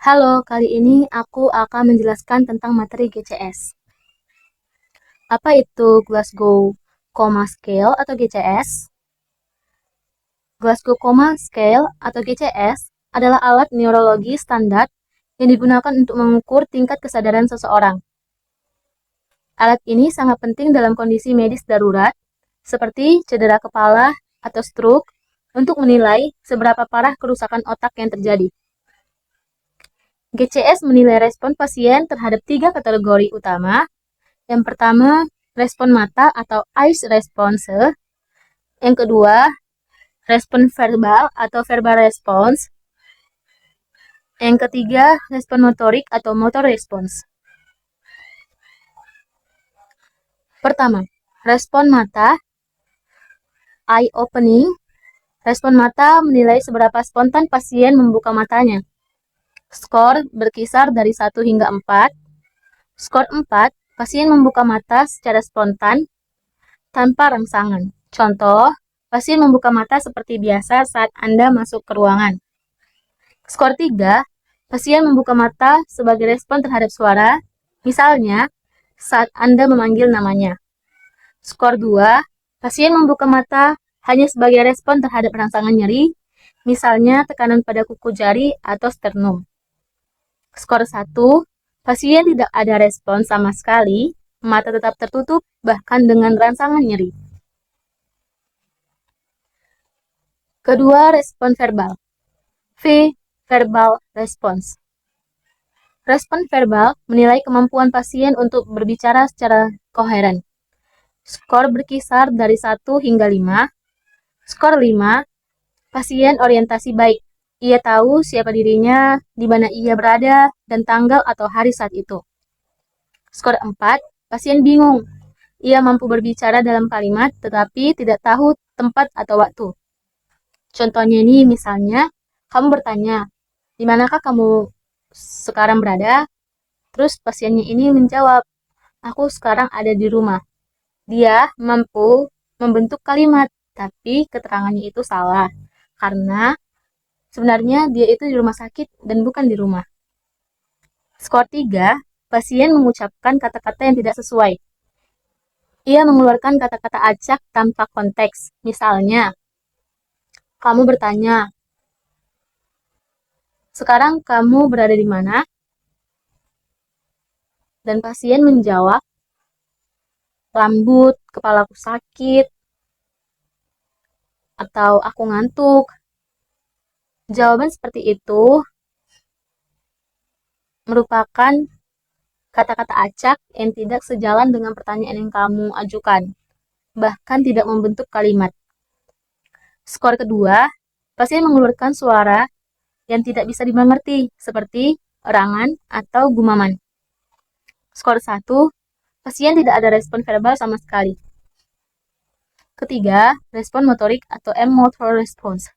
Halo, kali ini aku akan menjelaskan tentang materi GCS. Apa itu Glasgow Coma Scale atau GCS? Glasgow Coma Scale atau GCS adalah alat neurologi standar yang digunakan untuk mengukur tingkat kesadaran seseorang. Alat ini sangat penting dalam kondisi medis darurat, seperti cedera kepala atau stroke, untuk menilai seberapa parah kerusakan otak yang terjadi. GCS menilai respon pasien terhadap 3 kategori utama. Yang pertama, respon mata atau eyes response. Yang kedua, respon verbal atau verbal response. Yang ketiga, respon motorik atau motor response. Pertama, respon mata, eye opening. Respon mata menilai seberapa spontan pasien membuka matanya. Skor berkisar dari 1 hingga 4. Skor 4, pasien membuka mata secara spontan tanpa rangsangan. Contoh, pasien membuka mata seperti biasa saat Anda masuk ke ruangan. Skor 3, pasien membuka mata sebagai respon terhadap suara, misalnya saat Anda memanggil namanya. Skor 2, pasien membuka mata hanya sebagai respon terhadap rangsangan nyeri, misalnya tekanan pada kuku jari atau sternum. Skor 1, pasien tidak ada respon sama sekali, mata tetap tertutup bahkan dengan rangsangan nyeri. Kedua, respon verbal. V. Verbal response. Respon verbal menilai kemampuan pasien untuk berbicara secara koheren. Skor berkisar dari 1 hingga 5. Skor 5, pasien orientasi baik. Ia tahu siapa dirinya, di mana ia berada, dan tanggal atau hari saat itu. Skor 4, pasien bingung. Ia mampu berbicara dalam kalimat, tetapi tidak tahu tempat atau waktu. Contohnya ini misalnya, kamu bertanya, di manakah kamu sekarang berada? Terus pasiennya ini menjawab, aku sekarang ada di rumah. Dia mampu membentuk kalimat, tapi keterangannya itu salah. Karena sebenarnya dia itu di rumah sakit dan bukan di rumah. Skor 3, pasien mengucapkan kata-kata yang tidak sesuai. Ia mengeluarkan kata-kata acak tanpa konteks. Misalnya, kamu bertanya, sekarang kamu berada di mana? Dan pasien menjawab, rambut, kepalaku sakit, atau aku ngantuk. Jawaban seperti itu merupakan kata-kata acak yang tidak sejalan dengan pertanyaan yang kamu ajukan, bahkan tidak membentuk kalimat. Skor kedua, pasien mengeluarkan suara yang tidak bisa dimengerti, seperti erangan atau gumaman. Skor 1, pasien tidak ada respon verbal sama sekali. Ketiga, respon motorik atau M-motor response.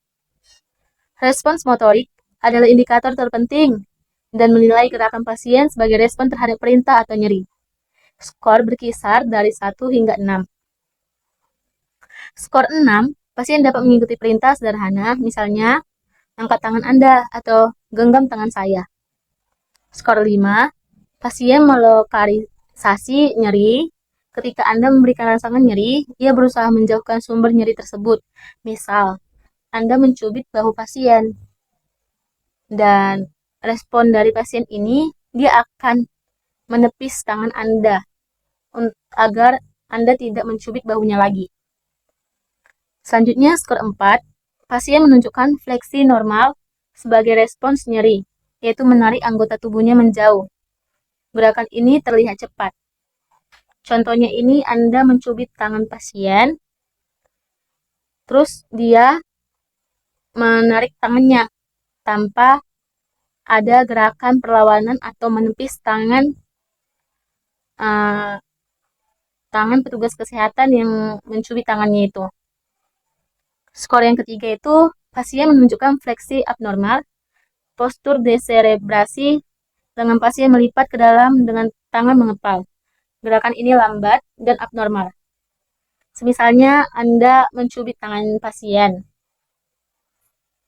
Respons motorik adalah indikator terpenting dan menilai gerakan pasien sebagai respon terhadap perintah atau nyeri. Skor berkisar dari 1 hingga 6. Skor 6, pasien dapat mengikuti perintah sederhana, misalnya angkat tangan Anda atau genggam tangan saya. Skor 5, pasien melokalisasi nyeri. Ketika Anda memberikan rangsangan nyeri, ia berusaha menjauhkan sumber nyeri tersebut. Misal, Anda mencubit bahu pasien. Dan respon dari pasien ini, dia akan menepis tangan Anda agar Anda tidak mencubit bahunya lagi. Selanjutnya, skor 4, pasien menunjukkan fleksi normal sebagai respons nyeri, yaitu menarik anggota tubuhnya menjauh. Gerakan ini terlihat cepat. Contohnya ini Anda mencubit tangan pasien, terus dia menarik tangannya tanpa ada gerakan perlawanan atau menepis uh, tangan petugas kesehatan yang mencubit tangannya itu. Skor yang ketiga itu pasien menunjukkan fleksi abnormal, postur deserebrasi, lengan pasien melipat ke dalam dengan tangan mengepal. Gerakan ini lambat dan abnormal. Semisalnya Anda mencubit tangan pasien.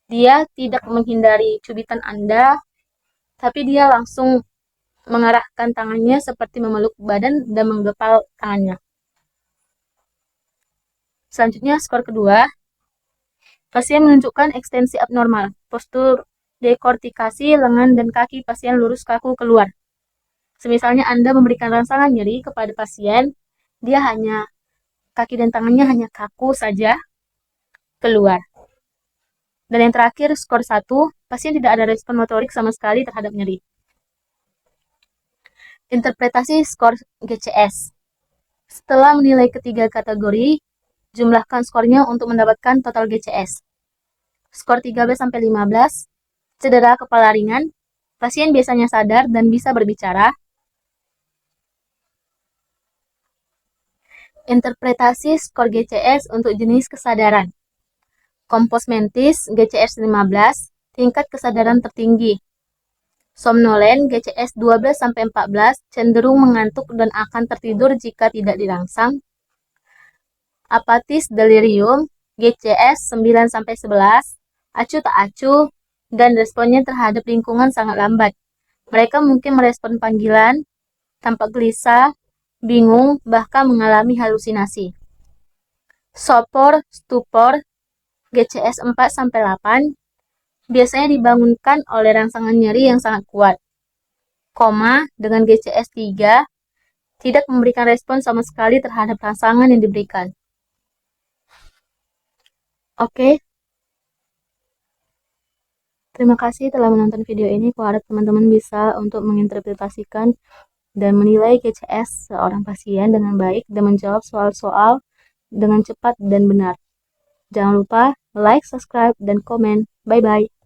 Dia tidak menghindari cubitan Anda, tapi dia langsung mengarahkan tangannya seperti memeluk badan dan menggepal tangannya. Selanjutnya, skor kedua, pasien menunjukkan ekstensi abnormal. Postur dekortikasi lengan dan kaki pasien lurus kaku keluar. Semisalnya Anda memberikan rangsangan nyeri kepada pasien, dia hanya kaki dan tangannya hanya kaku saja keluar. Dan yang terakhir, skor 1, pasien tidak ada respon motorik sama sekali terhadap nyeri. Interpretasi skor GCS. Setelah menilai ketiga kategori, jumlahkan skornya untuk mendapatkan total GCS. Skor 13-15, cedera kepala ringan, pasien biasanya sadar dan bisa berbicara. Interpretasi skor GCS untuk jenis kesadaran. Kompos mentis, GCS 15, tingkat kesadaran tertinggi. Somnolen, GCS 12-14, cenderung mengantuk dan akan tertidur jika tidak dirangsang. Apatis delirium, GCS 9-11, acuh tak acuh, dan responnya terhadap lingkungan sangat lambat. Mereka mungkin merespon panggilan, tampak gelisah, bingung, bahkan mengalami halusinasi. Sopor, stupor, GCS 4-8, biasanya dibangunkan oleh rangsangan nyeri yang sangat kuat. Koma dengan GCS 3, tidak memberikan respon sama sekali terhadap rangsangan yang diberikan. Oke. Terima kasih telah menonton video ini. Aku harap teman-teman bisa untuk menginterpretasikan dan menilai GCS seorang pasien dengan baik dan menjawab soal-soal dengan cepat dan benar. Jangan lupa like, subscribe, dan komen. Bye-bye.